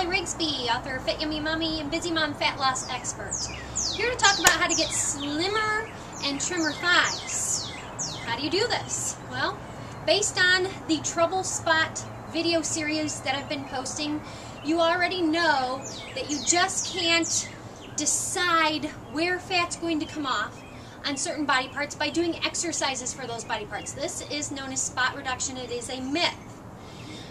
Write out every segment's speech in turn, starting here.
Holly Rigsby, author of FitYummyMummy and Busy Mom Fat Loss Expert. Here to talk about how to get slimmer and trimmer thighs. How do you do this? Well, based on the Trouble Spot video series that I've been posting, you already know that you just can't decide where fat's going to come off on certain body parts by doing exercises for those body parts. This is known as spot reduction. It is a myth.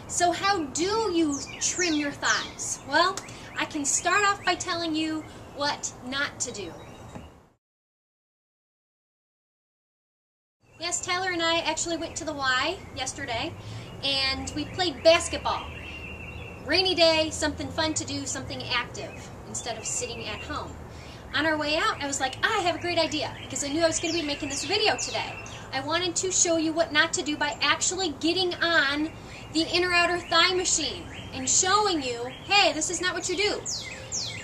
So how do you trim your thighs? Well, I can start off by telling you what not to do. Yes, Tyler and I actually went to the Y yesterday and we played basketball. Rainy day, something fun to do, something active instead of sitting at home. On our way out, I was like, I have a great idea because I knew I was going to be making this video today. I wanted to show you what not to do by actually getting on the inner outer thigh machine and showing you, hey, this is not what you do.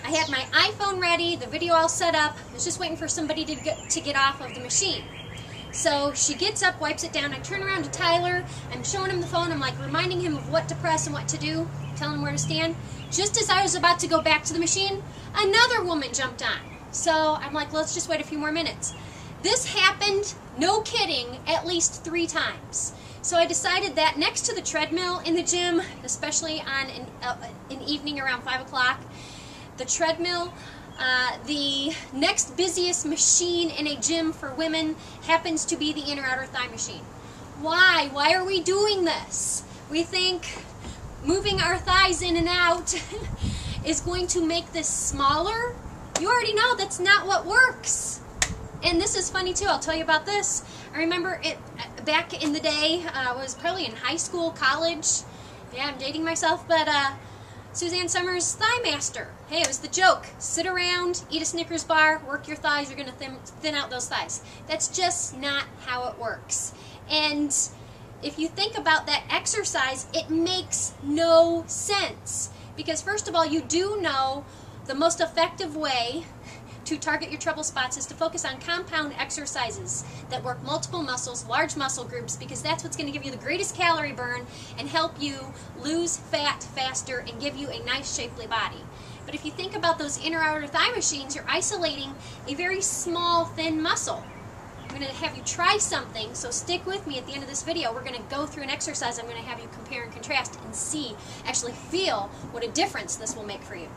I had my iPhone ready, the video all set up. I was just waiting for somebody to get off of the machine. So she gets up, wipes it down. I turn around to Tyler. I'm showing him the phone. I'm like reminding him of what to press and what to do, telling him where to stand. Just as I was about to go back to the machine, another woman jumped on. So I'm like, let's just wait a few more minutes. This happened, no kidding, at least 3 times. So I decided that next to the treadmill in the gym, especially on an evening around 5 o'clock, the treadmill, the next busiest machine in a gym for women happens to be the inner outer thigh machine. Why? Why are we doing this? We think moving our thighs in and out is going to make this smaller. You already know that's not what works. And this is funny too, I'll tell you about this. I remember it back in the day, I was probably in high school, college. Yeah, I'm dating myself, but Suzanne Summers' Thigh Master. Hey, it was the joke. Sit around, eat a Snickers bar, work your thighs, you're going to thin out those thighs. That's just not how it works. And if you think about that exercise, it makes no sense. Because first of all, you do know the most effective way to target your trouble spots is to focus on compound exercises that work multiple muscles, large muscle groups, because that's what's going to give you the greatest calorie burn and help you lose fat faster and give you a nice shapely body. But if you think about those inner outer thigh machines, you're isolating a very small, thin muscle. I'm going to have you try something, so stick with me at the end of this video. We're going to go through an exercise. I'm going to have you compare and contrast and see, actually feel what a difference this will make for you.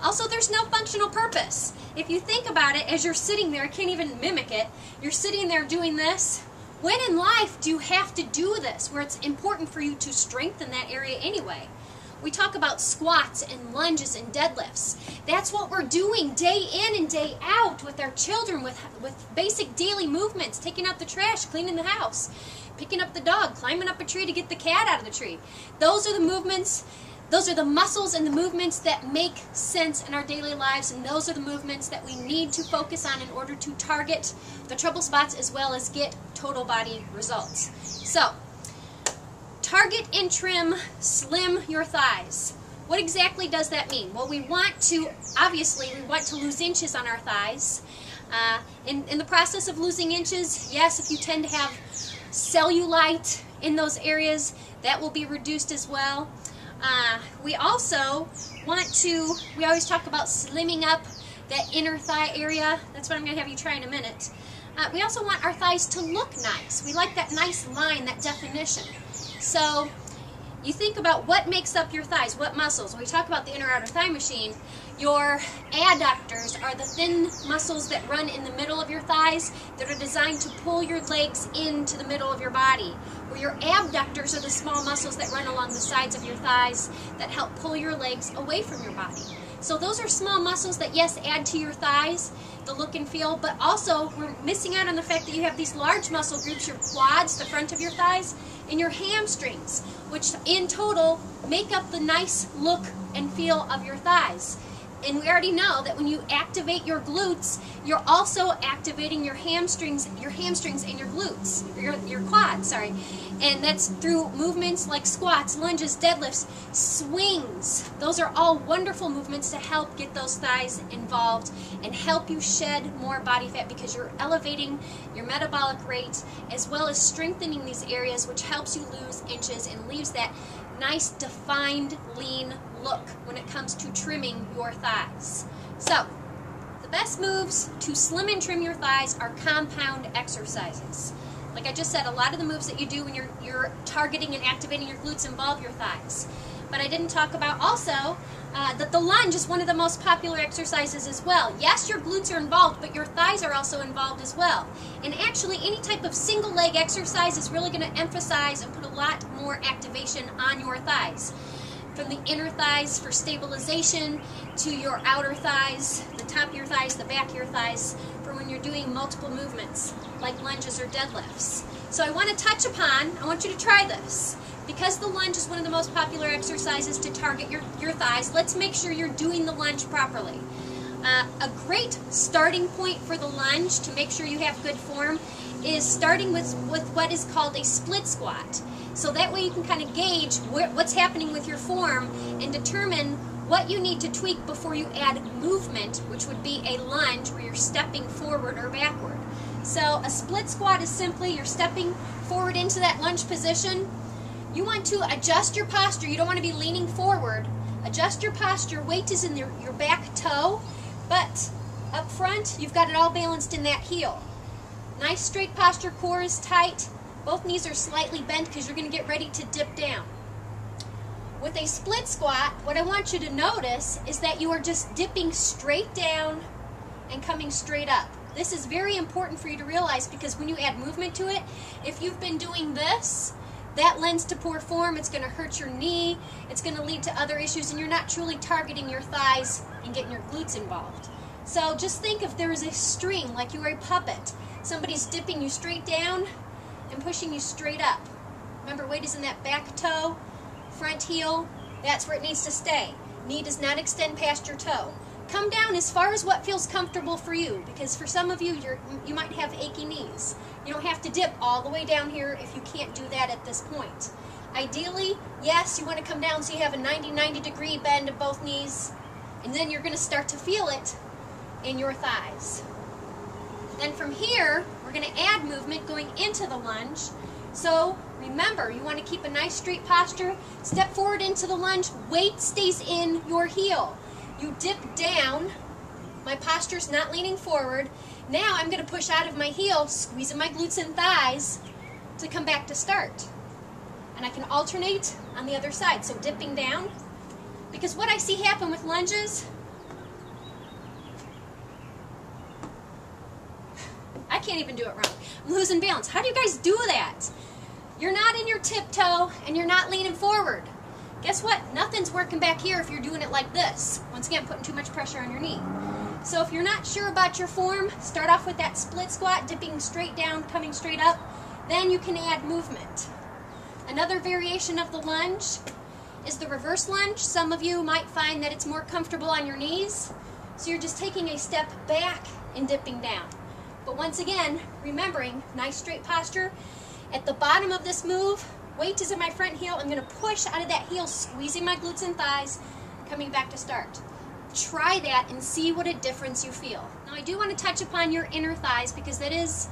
Also, there's no functional purpose. If you think about it, as you're sitting there, I can't even mimic it, you're sitting there doing this. When in life do you have to do this, where it's important for you to strengthen that area anyway? We talk about squats and lunges and deadlifts. That's what we're doing day in and day out with our children, with basic daily movements, taking out the trash, cleaning the house, picking up the dog, climbing up a tree to get the cat out of the tree. Those are the movements. Those are the muscles and the movements that make sense in our daily lives, and those are the movements that we need to focus on in order to target the trouble spots as well as get total body results. So, target and trim, slim your thighs. What exactly does that mean? Well, we want to, obviously, we want to lose inches on our thighs. In the process of losing inches, yes, if you tend to have cellulite in those areas, that will be reduced as well. We also want to, we always talk about slimming up that inner thigh area. That's what I'm going to have you try in a minute. We also want our thighs to look nice. We like that nice line, that definition. So you think about what makes up your thighs, what muscles. When we talk about the inner outer thigh machine, your adductors are the thin muscles that run in the middle of your thighs that are designed to pull your legs into the middle of your body. Where your abductors are the small muscles that run along the sides of your thighs that help pull your legs away from your body. So those are small muscles that, yes, add to your thighs, the look and feel, but also we're missing out on the fact that you have these large muscle groups, your quads, the front of your thighs, and your hamstrings, which in total make up the nice look and feel of your thighs. And we already know that when you activate your glutes, you're also activating your hamstrings and your glutes, your quads, sorry. And that's through movements like squats, lunges, deadlifts, swings. Those are all wonderful movements to help get those thighs involved and help you shed more body fat because you're elevating your metabolic rate as well as strengthening these areas, which helps you lose inches and leaves that nice defined lean look when it comes to trimming your thighs. So, the best moves to slim and trim your thighs are compound exercises. Like I just said, a lot of the moves that you do when you're targeting and activating your glutes involve your thighs. But I didn't talk about also that the lunge is one of the most popular exercises as well. Yes, your glutes are involved, but your thighs are also involved as well. And actually, any type of single leg exercise is really going to emphasize and put a lot more activation on your thighs. From the inner thighs for stabilization to your outer thighs, the top of your thighs, the back of your thighs, for when you're doing multiple movements like lunges or deadlifts. So I want you to try this. Because the lunge is one of the most popular exercises to target your thighs, let's make sure you're doing the lunge properly. A great starting point for the lunge to make sure you have good form is starting with what is called a split squat. So that way you can kind of gauge what's happening with your form and determine what you need to tweak before you add movement, which would be a lunge where you're stepping forward or backward. So a split squat is simply you're stepping forward into that lunge position. You want to adjust your posture. You don't want to be leaning forward. Adjust your posture. Weight is in your back toe, but up front, you've got it all balanced in that heel. Nice straight posture, core is tight. Both knees are slightly bent because you're going to get ready to dip down. With a split squat, what I want you to notice is that you are just dipping straight down and coming straight up. This is very important for you to realize because when you add movement to it, if you've been doing this, that lends to poor form. It's going to hurt your knee. It's going to lead to other issues, and you're not truly targeting your thighs and getting your glutes involved. So just think if there is a string, like you are a puppet. Somebody's dipping you straight down and pushing you straight up. Remember, weight is in that back toe, front heel. That's where it needs to stay. Knee does not extend past your toe. Come down as far as what feels comfortable for you, because for some of you, you might have achy knees. You don't have to dip all the way down here if you can't do that at this point. Ideally, yes, you want to come down so you have a 90 degree bend of both knees, and then you're going to start to feel it in your thighs. Then from here, we're going to add movement going into the lunge. So remember, you want to keep a nice straight posture. Step forward into the lunge. Weight stays in your heel. You dip down. My posture's not leaning forward. Now I'm going to push out of my heel, squeezing my glutes and thighs to come back to start. And I can alternate on the other side. So dipping down. Because what I see happen with lunges, I can't even do it wrong. I'm losing balance. How do you guys do that? You're not in your tiptoe and you're not leaning forward. Guess what? Nothing's working back here if you're doing it like this. Once again, putting too much pressure on your knee. So if you're not sure about your form, start off with that split squat, dipping straight down, coming straight up. Then you can add movement. Another variation of the lunge is the reverse lunge. Some of you might find that it's more comfortable on your knees. So you're just taking a step back and dipping down. But once again, remembering, nice straight posture. At the bottom of this move, weight is in my front heel. I'm going to push out of that heel, squeezing my glutes and thighs, coming back to start. Try that and see what a difference you feel. Now I do want to touch upon your inner thighs because that is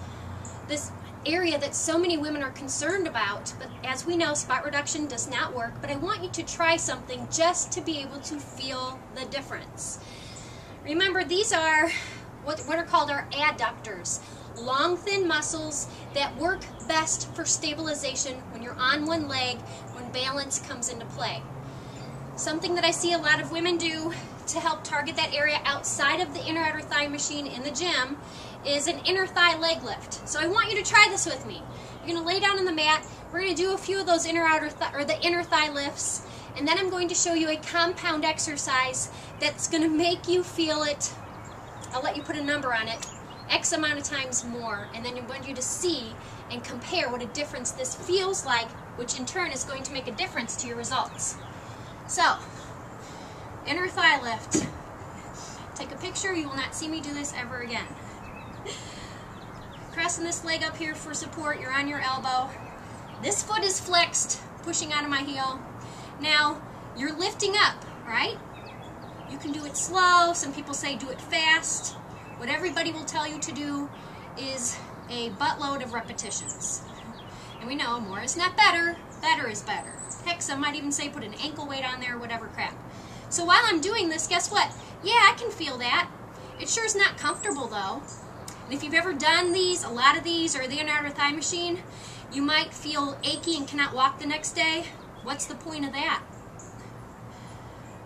this area that so many women are concerned about. But as we know, spot reduction does not work. But I want you to try something just to be able to feel the difference. Remember, these are what are called our adductors. Long, thin muscles that work best for stabilization when you're on one leg, when balance comes into play. Something that I see a lot of women do to help target that area outside of the inner outer thigh machine in the gym is an inner thigh leg lift. So I want you to try this with me. You're going to lay down on the mat. We're going to do a few of those inner thigh lifts, and then I'm going to show you a compound exercise that's going to make you feel it. I'll let you put a number on it. X amount of times more, and then I want you to see and compare what a difference this feels like, which in turn is going to make a difference to your results. So, inner thigh lift. Take a picture. You will not see me do this ever again. Pressing this leg up here for support. You're on your elbow. This foot is flexed, pushing out of my heel. Now, you're lifting up, right? You can do it slow. Some people say do it fast. What everybody will tell you to do is a buttload of repetitions. And we know more is not better, better is better. Heck, some might even say put an ankle weight on there, whatever crap. So while I'm doing this, guess what? Yeah, I can feel that. It sure is not comfortable though. And if you've ever done these, a lot of these, or the inner outer thigh machine, you might feel achy and cannot walk the next day. What's the point of that?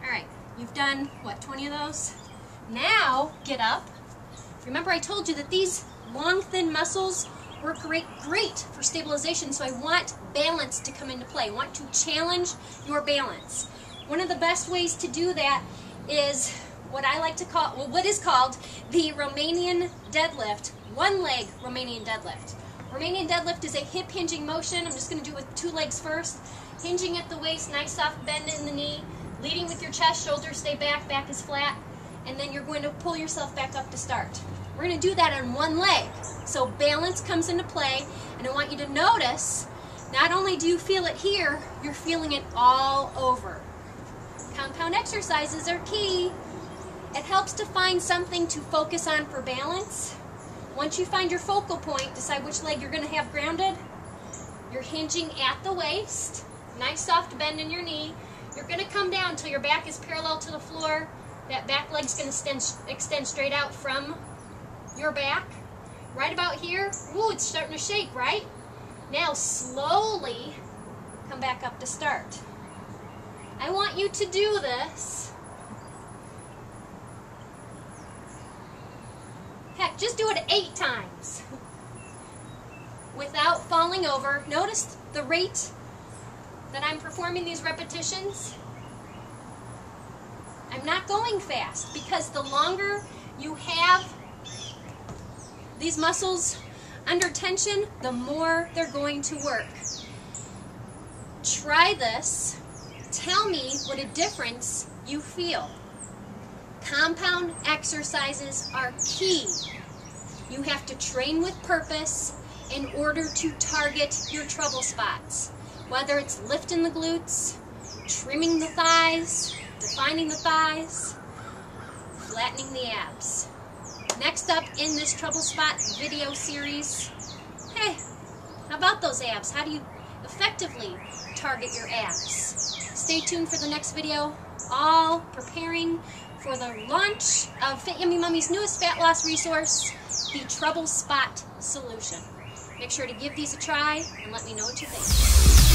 Alright, you've done, what, 20 of those? Now, get up. Remember I told you that these long, thin muscles work great for stabilization, so I want balance to come into play. I want to challenge your balance. One of the best ways to do that is what I like to call, well, what is called the Romanian deadlift, one leg Romanian deadlift. Romanian deadlift is a hip hinging motion. I'm just going to do it with 2 legs first. Hinging at the waist, nice soft bend in the knee, leading with your chest, shoulders stay back, back is flat, and then you're going to pull yourself back up to start. We're going to do that on one leg. So balance comes into play, and I want you to notice, not only do you feel it here, you're feeling it all over. Compound exercises are key. It helps to find something to focus on for balance. Once you find your focal point, decide which leg you're going to have grounded. You're hinging at the waist, nice soft bend in your knee. You're going to come down until your back is parallel to the floor. That back leg's going to extend straight out from your back. Right about here, ooh, it's starting to shake, right? Now slowly come back up to start. I want you to do this. Heck, just do it 8 times without falling over. Notice the rate that I'm performing these repetitions. I'm not going fast because the longer you have these muscles under tension, the more they're going to work. Try this. Tell me what a difference you feel. Compound exercises are key. You have to train with purpose in order to target your trouble spots. Whether it's lifting the glutes, trimming the thighs, defining the thighs, flattening the abs. Next up in this trouble spot video series, hey, how about those abs? How do you effectively target your abs? Stay tuned for the next video, all preparing for the launch of FitYummyMummy's newest fat loss resource, the Trouble Spot Solution. Make sure to give these a try and let me know what you think.